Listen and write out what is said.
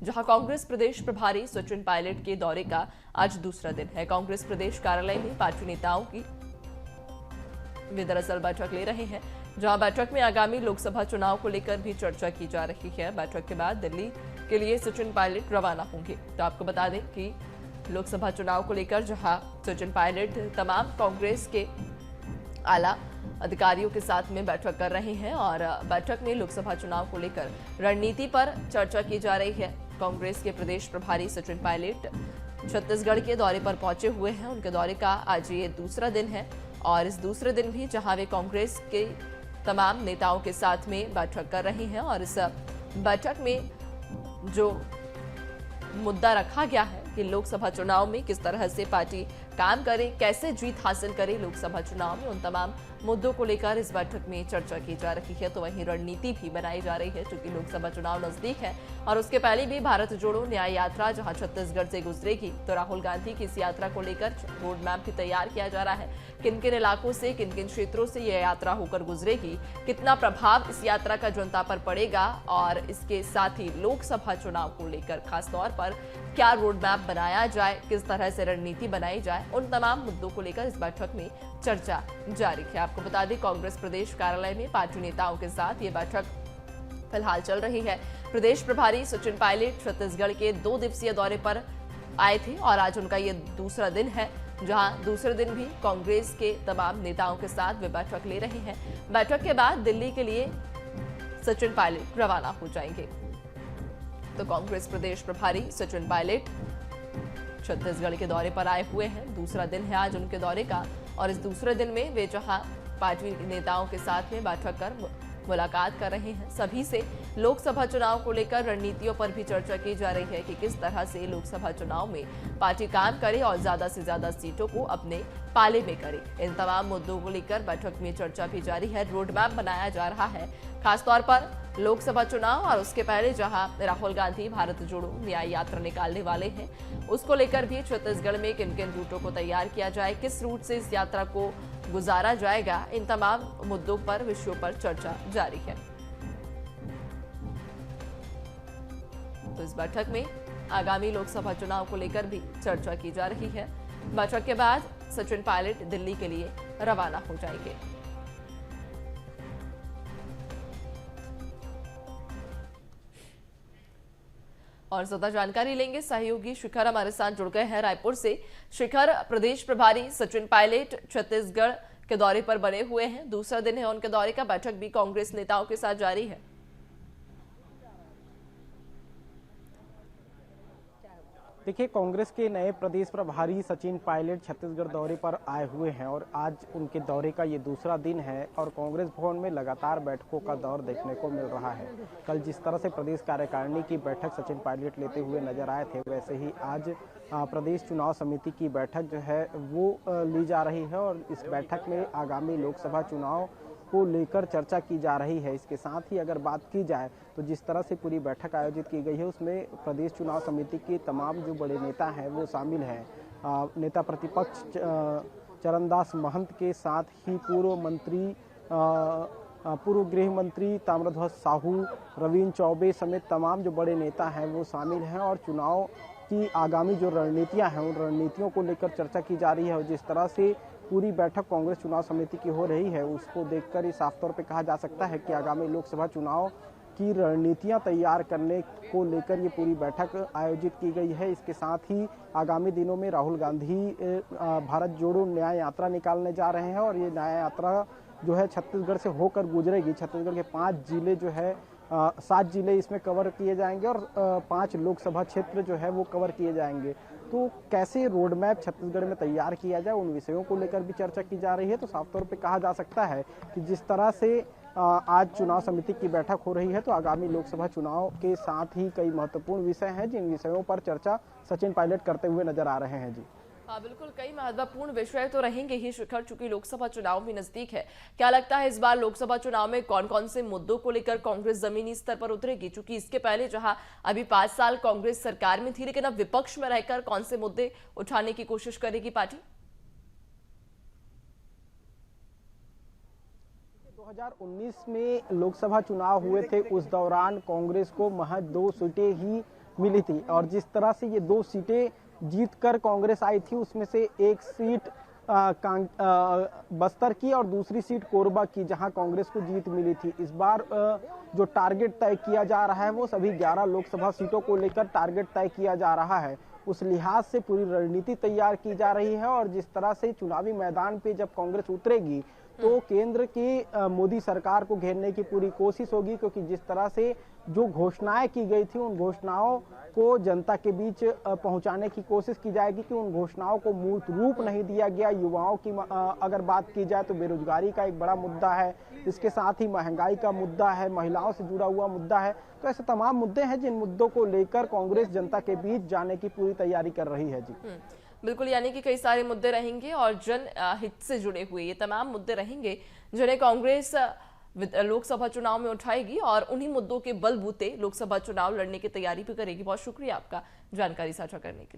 जहां कांग्रेस प्रदेश प्रभारी सचिन पायलट के दौरे का आज दूसरा दिन है। कांग्रेस प्रदेश कार्यालय में पार्टी नेताओं की वे दरअसल बैठक ले रहे हैं, जहां बैठक में आगामी लोकसभा चुनाव को लेकर भी चर्चा की जा रही है। बैठक के बाद दिल्ली के लिए सचिन पायलट रवाना होंगे। तो आपको बता दें कि लोकसभा चुनाव को लेकर जहां सचिन पायलट तमाम कांग्रेस के आला अधिकारियों के साथ में बैठक कर रहे हैं और बैठक में लोकसभा चुनाव को लेकर रणनीति पर चर्चा की जा रही है। कांग्रेस के प्रदेश प्रभारी सचिन पायलट छत्तीसगढ़ के दौरे पर पहुंचे हुए हैं। उनके दौरे का आज ये दूसरा दिन है और इस दूसरे दिन भी जहां वे कांग्रेस के तमाम नेताओं के साथ में बैठक कर रही हैं और इस बैठक में जो मुद्दा रखा गया है कि लोकसभा चुनाव में किस तरह से पार्टी काम करे, कैसे जीत हासिल करे लोकसभा चुनाव में, उन तमाम मुद्दों को लेकर इस बैठक में चर्चा की जा रही है। तो वहीं रणनीति भी बनाई जा रही है क्योंकि लोकसभा चुनाव नजदीक है और उसके पहले भी भारत जोड़ो न्याय यात्रा जहां छत्तीसगढ़ से गुजरेगी, तो राहुल गांधी की इस यात्रा को लेकर रोड मैप भी तैयार किया जा रहा है। किन किन इलाकों से, किन किन क्षेत्रों से यह यात्रा होकर गुजरेगी, कितना प्रभाव इस यात्रा का जनता पर पड़ेगा और इसके साथ ही लोकसभा चुनाव को लेकर खासतौर पर क्या रोड मैप बनाया जाए, किस तरह से रणनीति बनाई जाए, उन तमाम मुद्दों को लेकर इस बैठक में चर्चा जारी है। आपको बता दें कांग्रेस प्रदेश कार्यालय में पार्टी नेताओं के साथ ये बैठक फिलहाल चल रही है। प्रदेश प्रभारी सचिन पायलट छत्तीसगढ़ के 2 दिवसीय दौरे पर आए थे और आज उनका ये दूसरा दिन है, जहां दूसरे दिन भी कांग्रेस के तमाम नेताओं के साथ वे बैठक ले रहे हैं। बैठक के बाद दिल्ली के लिए सचिन पायलट रवाना हो जाएंगे। तो कांग्रेस प्रदेश प्रभारी सचिन पायलट छत्तीसगढ़ के दौरे पर आए हुए हैं। दूसरा दिन है आज उनके दौरे का और इस दूसरे दिन में वे जहां पार्टी नेताओं के साथ में बैठक कर मुलाकात कर रहे हैं, सभी से लोकसभा चुनाव को लेकर रणनीतियों पर भी चर्चा की जा रही है कि किस तरह से लोकसभा चुनाव में पार्टी काम करे और ज्यादा से ज्यादा सीटों को अपने पाले में करे। इन तमाम मुद्दों को लेकर बैठक में चर्चा भी जारी है। रोड मैप बनाया जा रहा है खासतौर पर लोकसभा चुनाव और उसके पहले जहां राहुल गांधी भारत जोड़ो न्याय यात्रा निकालने वाले हैं, उसको लेकर भी छत्तीसगढ़ में किन किन रूटों को तैयार किया जाए, किस रूट से इस यात्रा को गुजारा जाएगा, इन तमाम मुद्दों पर, विषयों पर चर्चा जारी है। तो इस बैठक में आगामी लोकसभा चुनाव को लेकर भी चर्चा की जा रही है। बैठक के बाद सचिन पायलट दिल्ली के लिए रवाना हो जाएंगे। और ज्यादा जानकारी लेंगे, सहयोगी शिखर हमारे साथ जुड़ गए हैं रायपुर से। शिखर, प्रदेश प्रभारी सचिन पायलट छत्तीसगढ़ के दौरे पर बने हुए हैं, दूसरा दिन है उनके दौरे का, बैठक भी कांग्रेस नेताओं के साथ जारी है। देखिए, कांग्रेस के नए प्रदेश प्रभारी सचिन पायलट छत्तीसगढ़ दौरे पर आए हुए हैं और आज उनके दौरे का ये दूसरा दिन है और कांग्रेस भवन में लगातार बैठकों का दौर देखने को मिल रहा है। कल जिस तरह से प्रदेश कार्यकारिणी की बैठक सचिन पायलट लेते हुए नजर आए थे, वैसे ही आज प्रदेश चुनाव समिति की बैठक जो है वो ली जा रही है और इस बैठक में आगामी लोकसभा चुनाव को लेकर चर्चा की जा रही है। इसके साथ ही अगर बात की जाए तो जिस तरह से पूरी बैठक आयोजित की गई है उसमें प्रदेश चुनाव समिति के तमाम जो बड़े नेता हैं वो शामिल हैं। नेता प्रतिपक्ष चरणदास महंत के साथ ही पूर्व मंत्री पूर्व गृह मंत्री ताम्रध्वज साहू, रवीन्द्र चौबे समेत तमाम जो बड़े नेता हैं वो शामिल हैं और चुनाव की आगामी जो रणनीतियाँ हैं उन रणनीतियों को लेकर चर्चा की जा रही है। और जिस तरह से पूरी बैठक कांग्रेस चुनाव समिति की हो रही है उसको देखकर ही साफ तौर पे कहा जा सकता है कि आगामी लोकसभा चुनाव की रणनीतियां तैयार करने को लेकर ये पूरी बैठक आयोजित की गई है। इसके साथ ही आगामी दिनों में राहुल गांधी भारत जोड़ो न्याय यात्रा निकालने जा रहे हैं और ये न्याय यात्रा जो है छत्तीसगढ़ से होकर गुजरेगी। छत्तीसगढ़ के 5 जिले जो है 7 जिले इसमें कवर किए जाएंगे और 5 लोकसभा क्षेत्र जो है वो कवर किए जाएंगे। तो कैसे रोड मैप छत्तीसगढ़ में तैयार किया जाए उन विषयों को लेकर भी चर्चा की जा रही है। तो साफ तौर पे कहा जा सकता है कि जिस तरह से आज चुनाव समिति की बैठक हो रही है तो आगामी लोकसभा चुनाव के साथ ही कई महत्वपूर्ण विषय हैं जिन विषयों पर चर्चा सचिन पायलट करते हुए नजर आ रहे हैं। जी हाँ, बिल्कुल, कई महत्वपूर्ण विषय तो रहेंगे ही शिखर, चूंकि लोकसभा चुनाव भी नजदीक है। क्या लगता है इस बार लोकसभा चुनाव में कौन कौन से मुद्दों को लेकर कांग्रेस जमीनी स्तर पर उतरेगी? चूंकि इसके पहले जहां अभी 5 साल कांग्रेस सरकार में थी, लेकिन अब विपक्ष में रहकर कौन से मुद्दे उठाने की कोशिश करेगी पार्टी? 2019 में लोकसभा चुनाव हुए थे, उस दौरान कांग्रेस को महज 2 सीटें ही मिली थी। और जिस तरह से ये 2 सीटें जीतकर कांग्रेस आई थी, उसमें से एक सीट बस्तर की और दूसरी सीट कोरबा की, जहां कांग्रेस को जीत मिली थी। इस बार जो टारगेट तय किया जा रहा है वो सभी 11 लोकसभा सीटों को लेकर टारगेट तय किया जा रहा है। उस लिहाज से पूरी रणनीति तैयार की जा रही है और जिस तरह से चुनावी मैदान पे जब कांग्रेस उतरेगी तो केंद्र की मोदी सरकार को घेरने की पूरी कोशिश होगी, क्योंकि जिस तरह से जो घोषणाएं की गई थी उन घोषणाओं को जनता के बीच पहुंचाने की कोशिश की जाएगी कि उन घोषणाओं को मूर्त रूप नहीं दिया गया। युवाओं की अगर बात की जाए तो बेरोजगारी का एक बड़ा मुद्दा है, इसके साथ ही महंगाई का मुद्दा है, महिलाओं से जुड़ा हुआ मुद्दा है। तो ऐसे तमाम मुद्दे हैं जिन मुद्दों को लेकर कांग्रेस जनता के बीच जाने की पूरी तैयारी कर रही है। जी बिल्कुल, यानी कि कई सारे मुद्दे रहेंगे और जन हित से जुड़े हुए ये तमाम मुद्दे रहेंगे जिन्हें कांग्रेस लोकसभा चुनाव में उठाएगी और उन्हीं मुद्दों के बलबूते लोकसभा चुनाव लड़ने की तैयारी भी करेगी। बहुत शुक्रिया आपका जानकारी साझा करने के लिए।